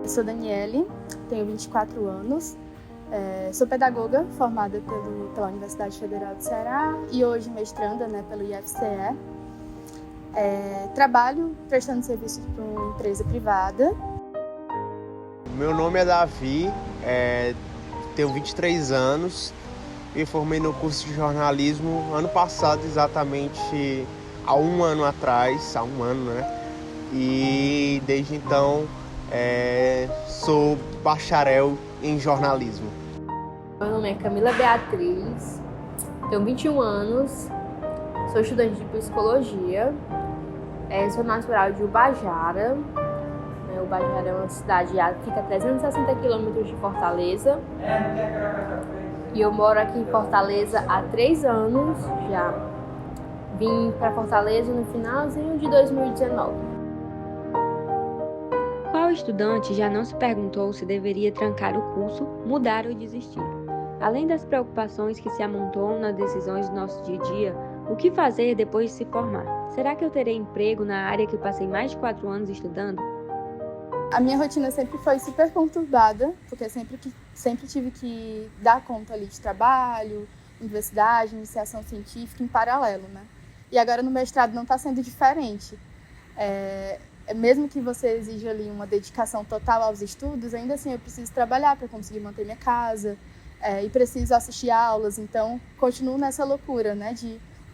Eu sou Daniele, tenho 24 anos, sou pedagoga formada pela Universidade Federal do Ceará e hoje mestranda, pelo IFCE. Trabalho prestando serviços para uma empresa privada. Meu nome é Davi, tenho 23 anos e formei no curso de jornalismo ano passado, exatamente há um ano atrás, E desde então sou bacharel em jornalismo. Meu nome é Camila Beatriz, tenho 21 anos, sou estudante de psicologia, sou natural de Ubajara. Ubajara é uma cidade que fica a 360 km de Fortaleza. E eu moro aqui em Fortaleza há 3 anos já. Vim para Fortaleza no finalzinho de 2019. Qual estudante já não se perguntou se deveria trancar o curso, mudar ou desistir? Além das preocupações que se amontoam nas decisões do nosso dia a dia, o que fazer depois de se formar? Será que eu terei emprego na área que eu passei mais de 4 anos estudando? A minha rotina sempre foi super conturbada, porque sempre tive que dar conta ali de trabalho, universidade, iniciação científica em paralelo, E agora no mestrado não está sendo diferente. Mesmo que você exija ali uma dedicação total aos estudos, ainda assim eu preciso trabalhar para conseguir manter minha casa e preciso assistir aulas, então continuo nessa loucura,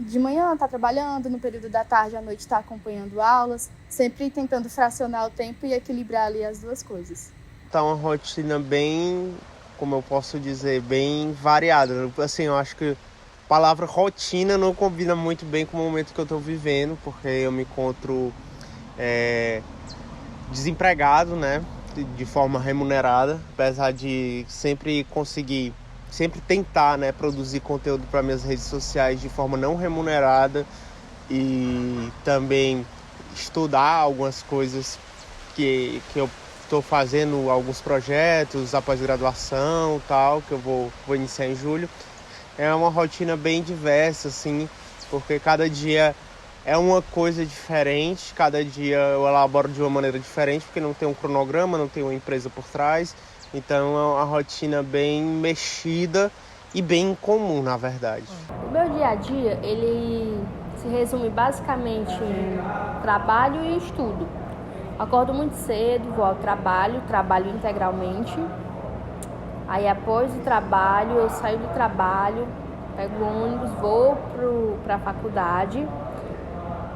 de manhã estar trabalhando, no período da tarde à noite estar acompanhando aulas, sempre tentando fracionar o tempo e equilibrar ali as duas coisas. Tá uma rotina bem, como eu posso dizer, bem variada. Assim, eu acho que a palavra rotina não combina muito bem com o momento que eu estou vivendo, porque eu me encontro desempregado, de forma remunerada, apesar de sempre tentar, produzir conteúdo para minhas redes sociais de forma não remunerada e também estudar algumas coisas que eu estou fazendo, alguns projetos, a pós-graduação tal, que eu vou iniciar em julho. É uma rotina bem diversa, assim, porque cada dia é uma coisa diferente, cada dia eu elaboro de uma maneira diferente, porque não tem um cronograma, não tem uma empresa por trás. Então é uma rotina bem mexida e bem incomum, na verdade. O meu dia a dia, ele se resume basicamente em trabalho e estudo. Acordo muito cedo, vou ao trabalho integralmente. Aí após o trabalho, eu saio do trabalho, pego o ônibus, vou para a faculdade.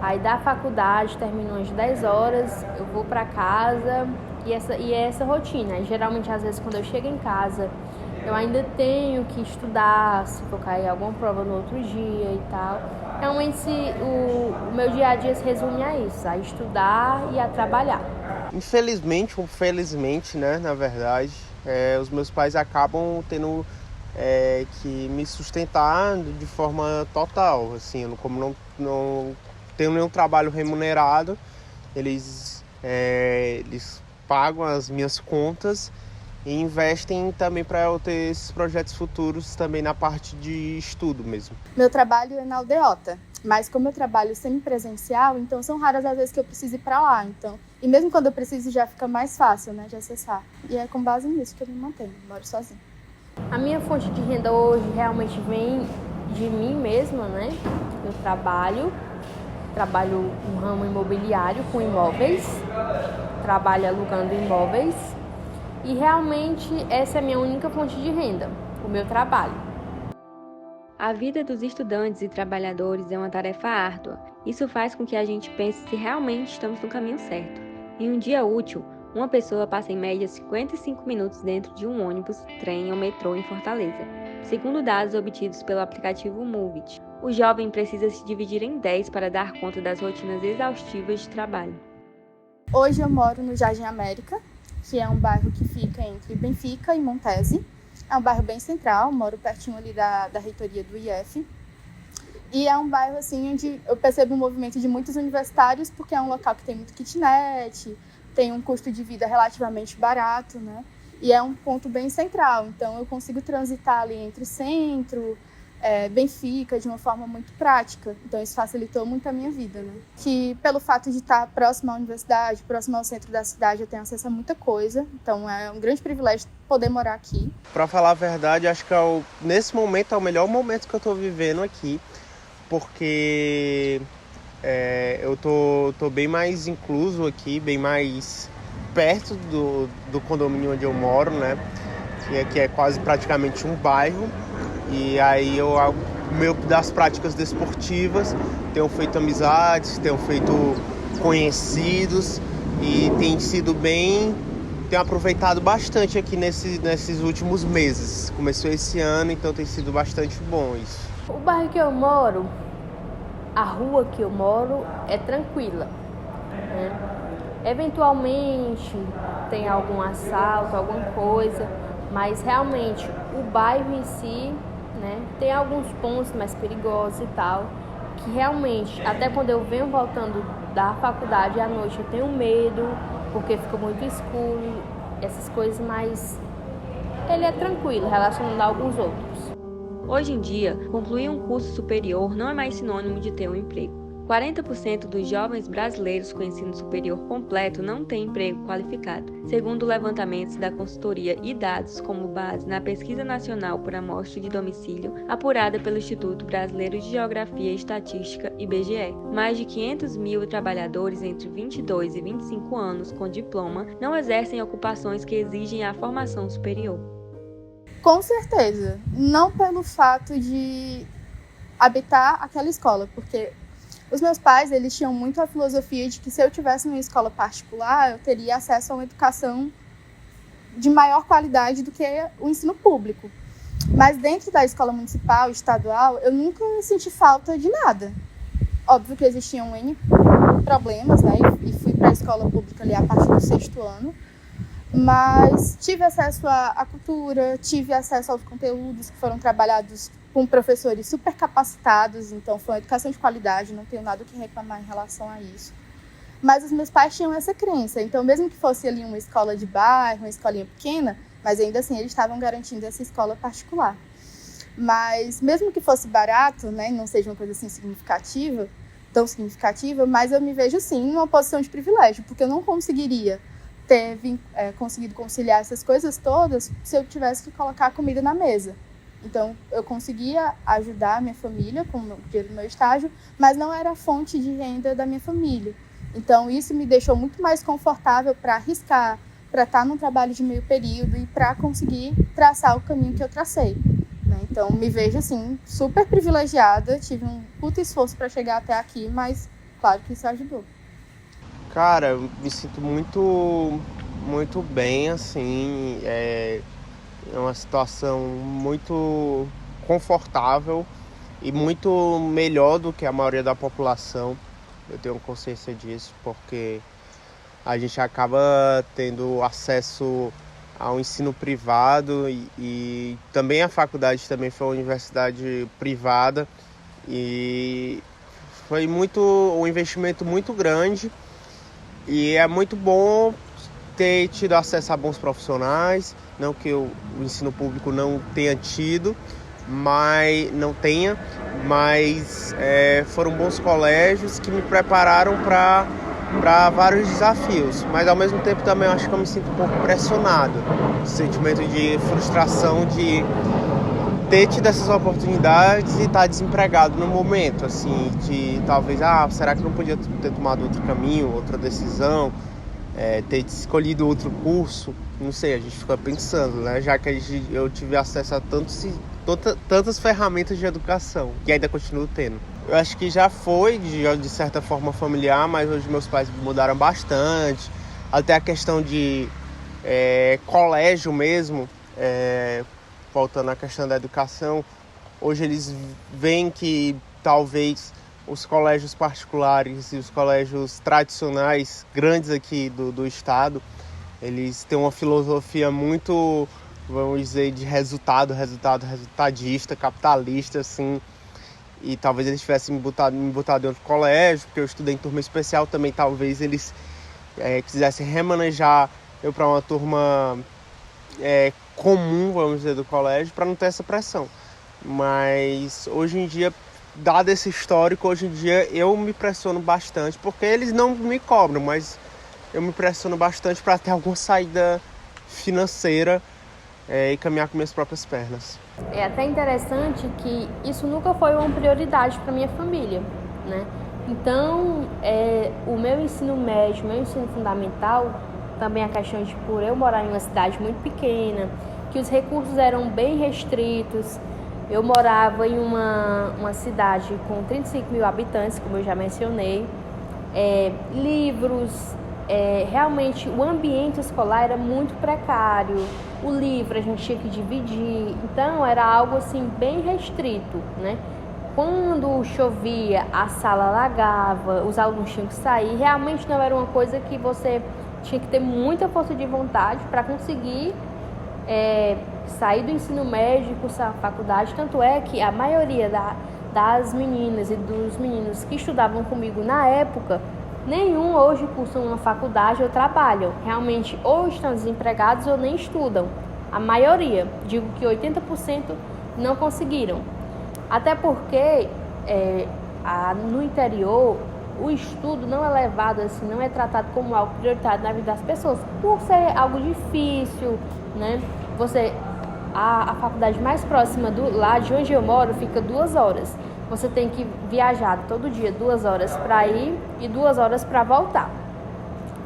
Aí da faculdade, termino às 10 horas, eu vou para casa e é essa rotina. E, geralmente, às vezes, quando eu chego em casa, eu ainda tenho que estudar, se for cair alguma prova no outro dia e tal. Realmente, o meu dia a dia se resume a isso, a estudar e a trabalhar. Infelizmente ou felizmente, na verdade, os meus pais acabam tendo que me sustentar de forma total. Assim, como não tenho nenhum trabalho remunerado, eles pagam as minhas contas e investem também para eu ter esses projetos futuros também na parte de estudo mesmo. Meu trabalho é na aldeota, mas como eu trabalho semipresencial, então são raras as vezes que eu preciso ir para lá. E mesmo quando eu preciso já fica mais fácil de acessar. E é com base nisso que eu me mantenho, moro sozinha. A minha fonte de renda hoje realmente vem de mim mesma, Eu trabalho no ramo imobiliário com imóveis, trabalho alugando imóveis e realmente essa é a minha única fonte de renda, o meu trabalho. A vida dos estudantes e trabalhadores é uma tarefa árdua. Isso faz com que a gente pense se realmente estamos no caminho certo. Em um dia útil, uma pessoa passa em média 55 minutos dentro de um ônibus, trem ou metrô em Fortaleza, segundo dados obtidos pelo aplicativo Movit. O jovem precisa se dividir em 10 para dar conta das rotinas exaustivas de trabalho. Hoje eu moro no Jardim América, que é um bairro que fica entre Benfica e Montese. É um bairro bem central, moro pertinho ali da reitoria do IF. E é um bairro assim, onde eu percebo um movimento de muitos universitários, porque é um local que tem muito kitnet, tem um custo de vida relativamente barato, E é um ponto bem central, então eu consigo transitar ali entre centro, Benfica de uma forma muito prática. Então isso facilitou muito a minha vida, né? Que pelo fato de estar próximo à universidade, próximo ao centro da cidade, eu tenho acesso a muita coisa. Então é um grande privilégio poder morar aqui. Para falar a verdade, acho que nesse momento é o melhor momento que eu estou vivendo aqui, porque eu tô bem mais incluso aqui, bem mais perto do condomínio onde eu moro, né? Que é quase praticamente um bairro. E aí meio das práticas desportivas, tenho feito amizades, tenho feito conhecidos e tenho aproveitado bastante aqui nesses últimos meses. Começou esse ano, então tem sido bastante bom isso. O bairro que eu moro, a rua que eu moro é tranquila, né? Eventualmente tem algum assalto, alguma coisa, mas realmente o bairro em si, né, tem alguns pontos mais perigosos e tal, que realmente, até quando eu venho voltando da faculdade à noite, eu tenho medo, porque fica muito escuro, essas coisas, mas ele é tranquilo, relacionado a alguns outros. Hoje em dia, concluir um curso superior não é mais sinônimo de ter um emprego. 40% dos jovens brasileiros com ensino superior completo não têm emprego qualificado, segundo levantamentos da consultoria e dados como base na Pesquisa Nacional por Amostra de Domicílio, apurada pelo Instituto Brasileiro de Geografia e Estatística, IBGE. Mais de 500 mil trabalhadores entre 22 e 25 anos com diploma não exercem ocupações que exigem a formação superior. Com certeza, não pelo fato de habitar aquela escola, porque os meus pais, eles tinham muito a filosofia de que se eu tivesse uma escola particular, eu teria acesso a uma educação de maior qualidade do que o ensino público. Mas dentro da escola municipal, estadual, eu nunca senti falta de nada. Óbvio que existiam N problemas, né? E fui para a escola pública ali a partir do 6º ano. Mas tive acesso à cultura, tive acesso aos conteúdos que foram trabalhados com professores super capacitados, então foi uma educação de qualidade, não tenho nada o que reclamar em relação a isso. Mas os meus pais tinham essa crença, então mesmo que fosse ali uma escola de bairro, uma escolinha pequena, mas ainda assim eles estavam garantindo essa escola particular. Mas mesmo que fosse barato, né, não seja uma coisa assim tão significativa, mas eu me vejo sim numa posição de privilégio, porque eu não conseguiria ter conseguido conciliar essas coisas todas se eu tivesse que colocar comida na mesa. Então, eu conseguia ajudar a minha família com o dinheiro do meu estágio, mas não era a fonte de renda da minha família. Então, isso me deixou muito mais confortável para arriscar, para estar num trabalho de meio período e para conseguir traçar o caminho que eu tracei, né? Então, me vejo, assim, super privilegiada, tive um puto esforço para chegar até aqui, mas claro que isso ajudou. Cara, eu me sinto muito, muito bem, assim, é uma situação muito confortável e muito melhor do que a maioria da população. Eu tenho consciência disso, porque a gente acaba tendo acesso ao ensino privado e também a faculdade também foi uma universidade privada e foi um investimento muito grande e é muito bom ter tido acesso a bons profissionais, não que o ensino público não tenha tido, mas foram bons colégios que me prepararam para vários desafios, mas ao mesmo tempo também eu acho que eu me sinto um pouco pressionado, sentimento de frustração de ter tido essas oportunidades e estar desempregado no momento, assim, de talvez, será que não podia ter tomado outro caminho, outra decisão, ter escolhido outro curso, não sei, a gente fica pensando, né, já que eu tive acesso a tantas ferramentas de educação, que ainda continuo tendo. Eu acho que já foi, de certa forma, familiar, mas hoje meus pais mudaram bastante, até a questão de colégio mesmo, voltando à questão da educação, hoje eles veem que talvez os colégios particulares e os colégios tradicionais, grandes aqui do estado, eles têm uma filosofia muito, vamos dizer, de resultadista, capitalista, assim, e talvez eles tivessem me botado em outro colégio, porque eu estudei em turma especial também, talvez eles quisessem remanejar eu para uma turma comum, vamos dizer, do colégio, para não ter essa pressão. Mas hoje em dia, dado esse histórico, hoje em dia eu me pressiono bastante, porque eles não me cobram, mas eu me pressiono bastante para ter alguma saída financeira e caminhar com minhas próprias pernas. É até interessante que isso nunca foi uma prioridade para minha família, né? Então, o meu ensino médio, meu ensino fundamental, também a questão de por eu morar em uma cidade muito pequena, que os recursos eram bem restritos. Eu morava em uma cidade com 35 mil habitantes, como eu já mencionei. Livros, realmente o ambiente escolar era muito precário. O livro a gente tinha que dividir, então era algo assim bem restrito, né? Quando chovia, a sala alagava, os alunos tinham que sair. Realmente não era uma coisa que você tinha que ter muita força de vontade para conseguir sair do ensino médio e cursar a faculdade. Tanto é que a maioria das meninas e dos meninos que estudavam comigo na época, nenhum hoje cursam uma faculdade ou trabalham. Realmente ou estão desempregados ou nem estudam. A maioria, digo que 80% não conseguiram. Até porque no interior o estudo não é levado assim, não é tratado como algo prioritário na vida das pessoas, por ser algo difícil, né? A faculdade mais próxima lá de onde eu moro fica 2 horas. Você tem que viajar todo dia 2 horas para ir e 2 horas para voltar.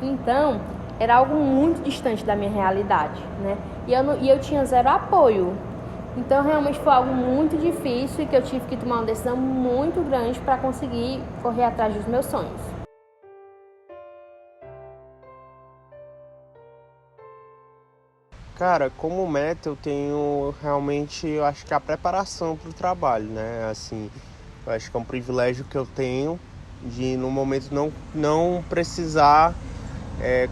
Então, era algo muito distante da minha realidade, né? E eu tinha zero apoio. Então, realmente foi algo muito difícil e que eu tive que tomar uma decisão muito grande para conseguir correr atrás dos meus sonhos. Cara, como meta eu tenho realmente, eu acho que a preparação para o trabalho, né? Assim, eu acho que é um privilégio que eu tenho de no momento não precisar,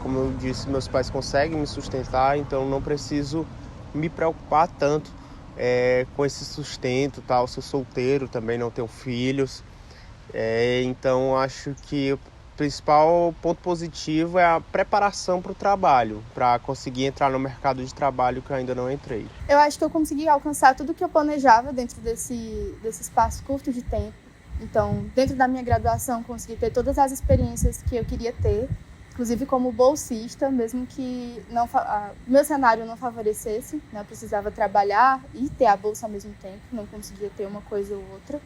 como eu disse, meus pais conseguem me sustentar, então não preciso me preocupar tanto com esse sustento, tal. Sou solteiro também, não tenho filhos, então acho que o principal ponto positivo é a preparação para o trabalho, para conseguir entrar no mercado de trabalho que eu ainda não entrei. Eu acho que eu consegui alcançar tudo que eu planejava dentro desse espaço curto de tempo. Então, dentro da minha graduação, consegui ter todas as experiências que eu queria ter, inclusive como bolsista, mesmo que meu cenário não favorecesse, né? Eu precisava trabalhar e ter a bolsa ao mesmo tempo, não conseguia ter uma coisa ou outra.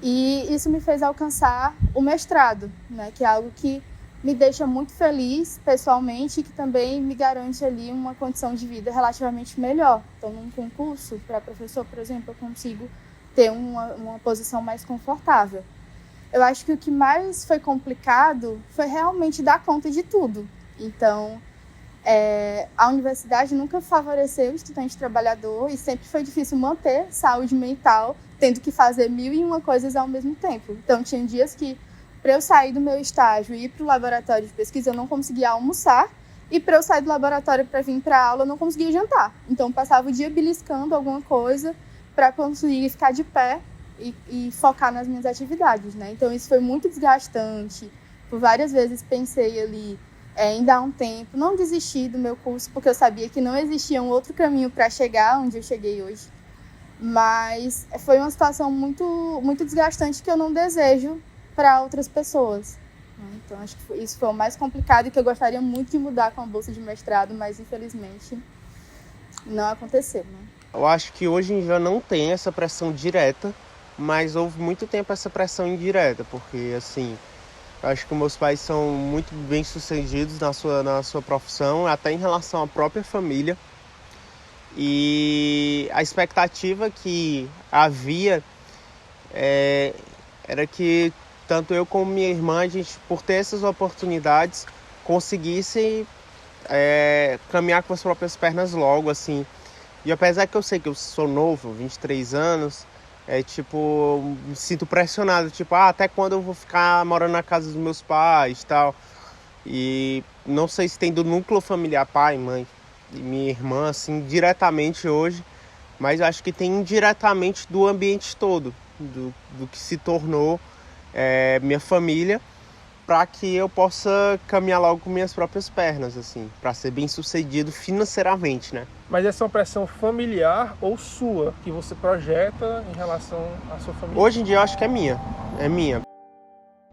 E isso me fez alcançar o mestrado, né? Que é algo que me deixa muito feliz pessoalmente e que também me garante ali uma condição de vida relativamente melhor. Então, num concurso para professor, por exemplo, eu consigo ter uma posição mais confortável. Eu acho que o que mais foi complicado foi realmente dar conta de tudo. Então, a universidade nunca favoreceu o estudante trabalhador e sempre foi difícil manter saúde mental, tendo que fazer 1001 coisas ao mesmo tempo. Então, tinha dias que, para eu sair do meu estágio e ir para o laboratório de pesquisa, eu não conseguia almoçar, e para eu sair do laboratório para vir para a aula, eu não conseguia jantar. Então, passava o dia beliscando alguma coisa para conseguir ficar de pé e focar nas minhas atividades, né? Então, isso foi muito desgastante. Por várias vezes pensei ali em dar um tempo, não desistir do meu curso, porque eu sabia que não existia um outro caminho para chegar onde eu cheguei hoje. Mas foi uma situação muito, muito desgastante que eu não desejo para outras pessoas. Então, acho que isso foi o mais complicado e que eu gostaria muito de mudar com a bolsa de mestrado, mas infelizmente não aconteceu, né? Eu acho que hoje em dia não tem essa pressão direta, mas houve muito tempo essa pressão indireta, porque assim, eu acho que meus pais são muito bem-sucedidos na sua profissão, até em relação à própria família. E a expectativa que havia era que tanto eu como minha irmã, a gente, por ter essas oportunidades, conseguisse caminhar com as próprias pernas logo, assim. E apesar que eu sei que eu sou novo, 23 anos, me sinto pressionado, até quando eu vou ficar morando na casa dos meus pais e tal. E não sei se tem do núcleo familiar, pai, mãe e minha irmã, assim, diretamente hoje, mas acho que tem indiretamente do ambiente todo, do que se tornou minha família, para que eu possa caminhar logo com minhas próprias pernas, assim, para ser bem sucedido financeiramente, né? Mas essa é uma pressão familiar ou sua, que você projeta em relação à sua família? Hoje em dia eu acho que é minha.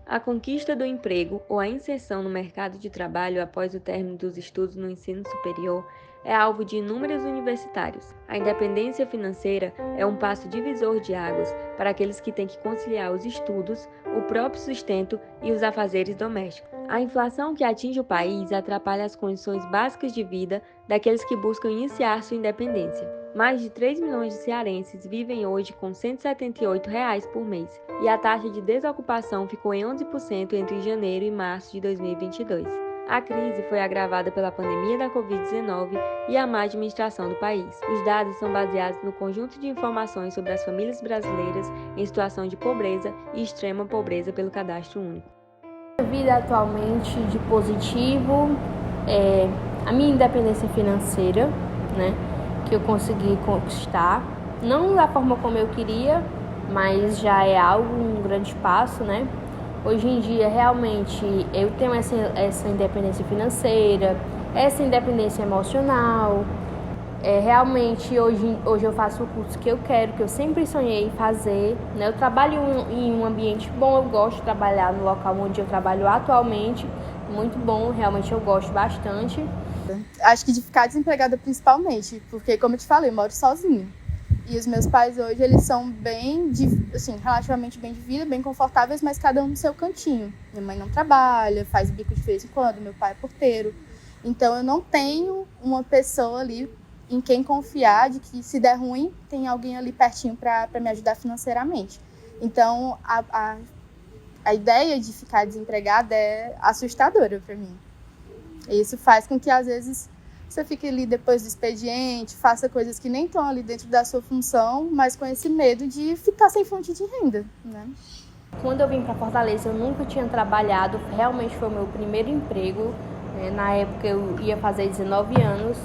A conquista do emprego ou a inserção no mercado de trabalho após o término dos estudos no ensino superior é alvo de inúmeros universitários. A independência financeira é um passo divisor de águas para aqueles que têm que conciliar os estudos, o próprio sustento e os afazeres domésticos. A inflação que atinge o país atrapalha as condições básicas de vida daqueles que buscam iniciar sua independência. Mais de 3 milhões de cearenses vivem hoje com R$ 178 por mês, e a taxa de desocupação ficou em 11% entre janeiro e março de 2022. A crise foi agravada pela pandemia da Covid-19 e a má administração do país. Os dados são baseados no conjunto de informações sobre as famílias brasileiras em situação de pobreza e extrema pobreza pelo Cadastro Único. A vida atualmente de positivo é a minha independência financeira, né, que eu consegui conquistar, não da forma como eu queria, mas já é algo, um grande passo, né? Hoje em dia, realmente, eu tenho essa independência financeira, essa independência emocional. Realmente, hoje eu faço o curso que eu quero, que eu sempre sonhei em fazer, né? Eu trabalho em um ambiente bom, eu gosto de trabalhar no local onde eu trabalho atualmente. Muito bom, realmente eu gosto bastante. Acho que de ficar desempregada principalmente, porque, como eu te falei, eu moro sozinha. E os meus pais hoje, eles são bem, assim, relativamente bem de vida, bem confortáveis, mas cada um no seu cantinho. Minha mãe não trabalha, faz bico de vez em quando, meu pai é porteiro. Então, eu não tenho uma pessoa ali em quem confiar de que, se der ruim, tem alguém ali pertinho para me ajudar financeiramente. Então, a ideia de ficar desempregada é assustadora para mim. E isso faz com que, às vezes, você fique ali depois do expediente, faça coisas que nem estão ali dentro da sua função, mas com esse medo de ficar sem fonte de renda, né? Quando eu vim para Fortaleza, eu nunca tinha trabalhado, realmente foi o meu primeiro emprego. Na época eu ia fazer 19 anos,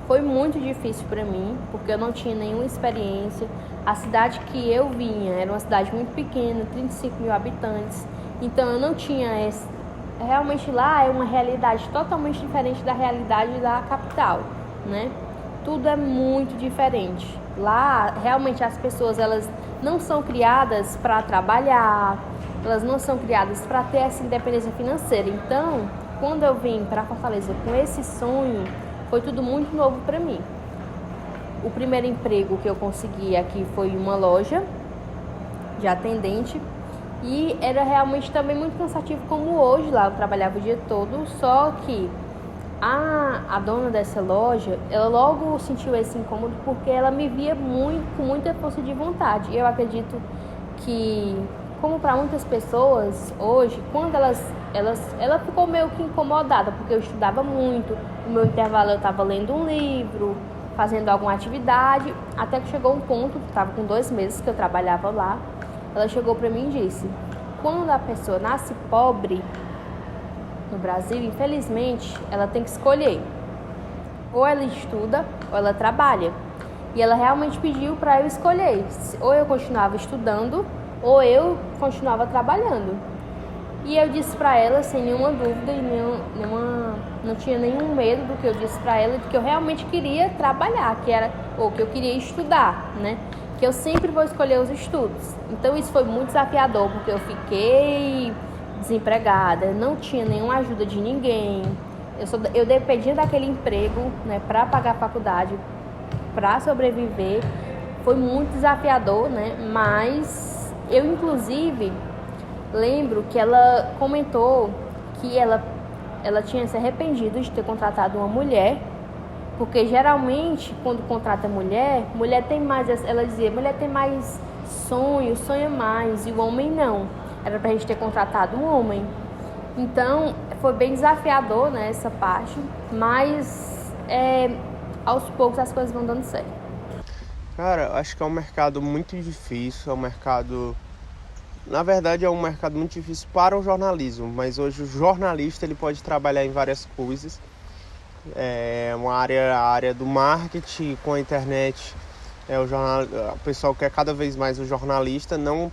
foi muito difícil para mim, porque eu não tinha nenhuma experiência. A cidade que eu vinha era uma cidade muito pequena, 35 mil habitantes, então eu não tinha realmente lá é uma realidade totalmente diferente da realidade da capital, né? Tudo é muito diferente. Lá, realmente, as pessoas, elas não são criadas para trabalhar, elas não são criadas para ter essa independência financeira. Então, quando eu vim para Fortaleza com esse sonho, foi tudo muito novo para mim. O primeiro emprego que eu consegui aqui foi uma loja de atendente. E era realmente também muito cansativo, como hoje lá, eu trabalhava o dia todo, só que a dona dessa loja, ela logo sentiu esse incômodo porque ela me via com muita força de vontade. E eu acredito que, como para muitas pessoas hoje, quando ela ficou meio que incomodada, porque eu estudava muito, no meu intervalo eu estava lendo um livro, fazendo alguma atividade, até que chegou um ponto, estava com 2 meses que eu trabalhava lá. Ela chegou para mim e disse: quando a pessoa nasce pobre no Brasil, infelizmente, ela tem que escolher. Ou ela estuda, ou ela trabalha. E ela realmente pediu para eu escolher. Ou eu continuava estudando, ou eu continuava trabalhando. E eu disse para ela, sem nenhuma dúvida, e não tinha nenhum medo do que eu disse para ela, de que eu realmente queria trabalhar, ou que eu queria estudar, né? Que eu sempre vou escolher os estudos. Então isso foi muito desafiador, porque eu fiquei desempregada, não tinha nenhuma ajuda de ninguém. Eu dependia daquele emprego, né, para pagar a faculdade, para sobreviver. Foi muito desafiador, né? Mas eu, inclusive, lembro que ela comentou que ela tinha se arrependido de ter contratado uma mulher. Porque geralmente, quando contrata mulher tem mais, ela dizia, mulher tem mais sonha mais, e o homem não. Era pra gente ter contratado um homem. Então, foi bem desafiador, né, essa parte, mas aos poucos as coisas vão dando certo. Cara, acho que é um mercado muito difícil, na verdade é um mercado muito difícil para o jornalismo, mas hoje o jornalista ele pode trabalhar em várias coisas. A área do marketing com a internet, o pessoal quer cada vez mais o jornalista, não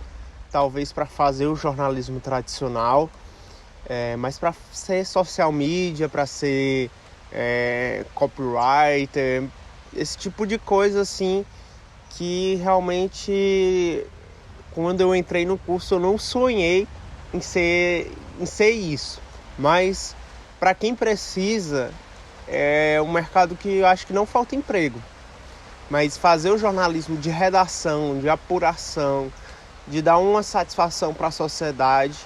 talvez para fazer o jornalismo tradicional, mas para ser social media, para ser copywriter, esse tipo de coisa assim, que realmente quando eu entrei no curso eu não sonhei em ser isso, mas para quem precisa é um mercado que eu acho que não falta emprego, mas fazer o jornalismo de redação, de apuração, de dar uma satisfação para a sociedade,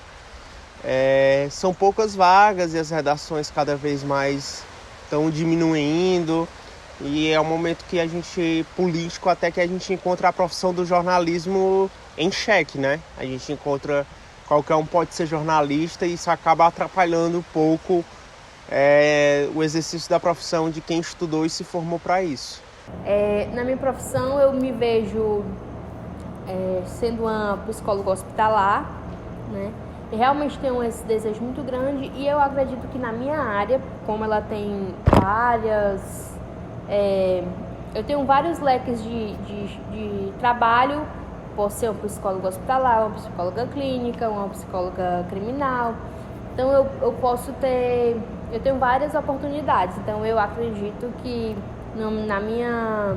são poucas vagas e as redações cada vez mais estão diminuindo, e é um momento que a gente, político, até que a gente encontra a profissão do jornalismo em xeque, né? A gente encontra, qualquer um pode ser jornalista, e isso acaba atrapalhando um pouco o exercício da profissão de quem estudou e se formou para isso. Na minha profissão eu me vejo sendo uma psicóloga hospitalar, né? E realmente tenho esse desejo muito grande, e eu acredito que na minha área, como ela tem várias... eu tenho vários leques de trabalho. Posso ser uma psicóloga hospitalar, uma psicóloga clínica, uma psicóloga criminal. Então eu tenho várias oportunidades. Então eu acredito que na minha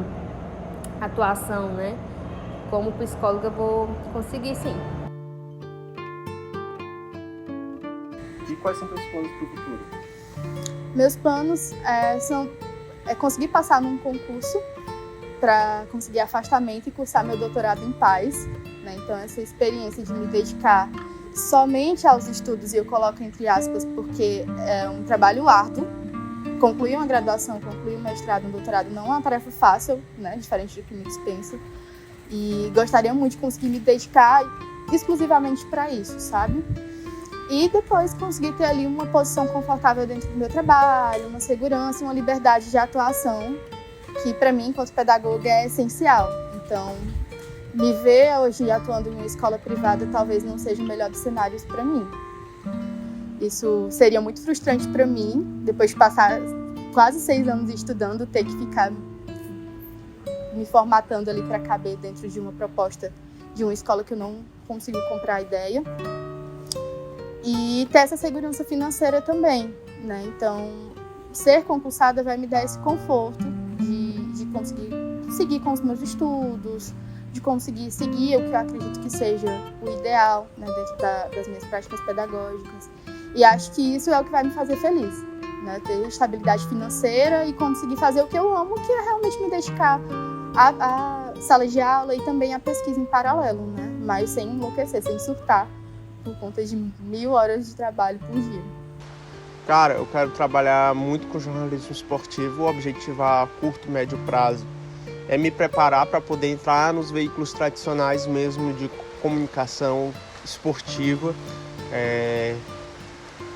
atuação, né, como psicóloga, eu vou conseguir sim. E quais são os seus planos para o futuro? Meus planos são conseguir passar num concurso para conseguir afastamento e cursar meu doutorado em paz, né? Então essa experiência de me dedicar somente aos estudos, e eu coloco entre aspas porque é um trabalho árduo. Concluir uma graduação, concluir um mestrado, um doutorado não é uma tarefa fácil, né? Diferente do que muitos pensam. E gostaria muito de conseguir me dedicar exclusivamente para isso, sabe? E depois conseguir ter ali uma posição confortável dentro do meu trabalho, uma segurança e uma liberdade de atuação, que para mim, enquanto pedagoga, é essencial. Então, me ver hoje atuando em uma escola privada talvez não seja o melhor dos cenários para mim. Isso seria muito frustrante para mim, depois de passar quase 6 anos estudando, ter que ficar me formatando ali para caber dentro de uma proposta de uma escola que eu não consigo comprar a ideia. E ter essa segurança financeira também, né? Então, ser concursada vai me dar esse conforto de conseguir seguir com os meus estudos, de conseguir seguir o que eu acredito que seja o ideal, né, dentro das minhas práticas pedagógicas. E acho que isso é o que vai me fazer feliz, né? Ter estabilidade financeira e conseguir fazer o que eu amo, que é realmente me dedicar à sala de aula e também à pesquisa em paralelo, né? Mas sem enlouquecer, sem surtar por conta de 1000 horas de trabalho por dia. Cara, eu quero trabalhar muito com jornalismo esportivo. O objetivo a curto e médio prazo é me preparar para poder entrar nos veículos tradicionais mesmo de comunicação esportiva.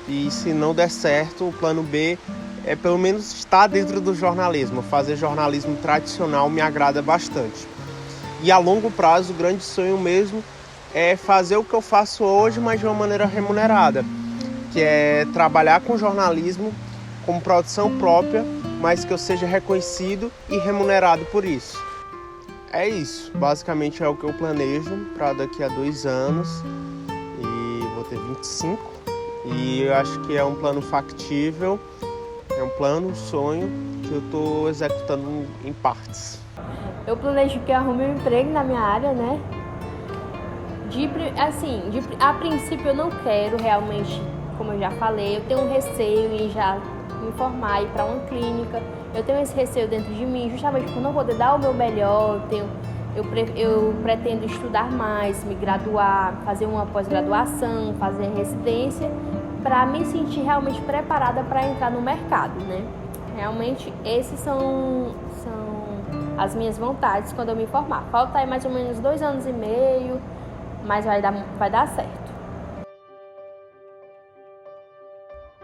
E se não der certo, o plano B é pelo menos estar dentro do jornalismo. Fazer jornalismo tradicional me agrada bastante. E a longo prazo, o grande sonho mesmo é fazer o que eu faço hoje, mas de uma maneira remunerada, que é trabalhar com jornalismo com produção própria, mas que eu seja reconhecido e remunerado por isso. É isso, basicamente é o que eu planejo para daqui a 2 anos, e vou ter 25, e eu acho que é um plano factível, é um plano, um sonho que eu estou executando em partes. Eu planejo que eu arrume um emprego na minha área, né? A princípio eu não quero realmente, como eu já falei, eu tenho um receio em já me formar e ir para uma clínica. Eu tenho esse receio dentro de mim, justamente por não poder dar o meu melhor. Eu pretendo estudar mais, me graduar, fazer uma pós-graduação, fazer residência, para me sentir realmente preparada para entrar no mercado, né? Realmente, esses são as minhas vontades quando eu me formar. Falta aí mais ou menos 2 anos e meio, mas vai dar certo.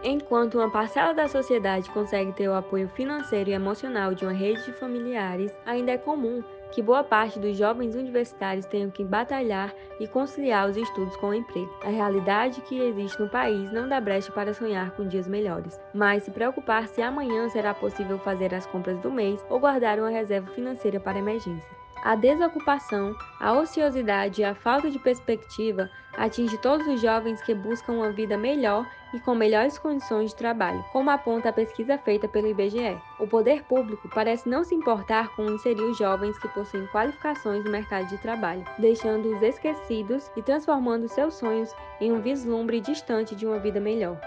Enquanto uma parcela da sociedade consegue ter o apoio financeiro e emocional de uma rede de familiares, ainda é comum que boa parte dos jovens universitários tenham que batalhar e conciliar os estudos com o emprego. A realidade que existe no país não dá brecha para sonhar com dias melhores, mas se preocupar se amanhã será possível fazer as compras do mês ou guardar uma reserva financeira para emergência. A desocupação, a ociosidade e a falta de perspectiva atinge todos os jovens que buscam uma vida melhor e com melhores condições de trabalho, como aponta a pesquisa feita pelo IBGE. O poder público parece não se importar com inserir os jovens que possuem qualificações no mercado de trabalho, deixando-os esquecidos e transformando seus sonhos em um vislumbre distante de uma vida melhor.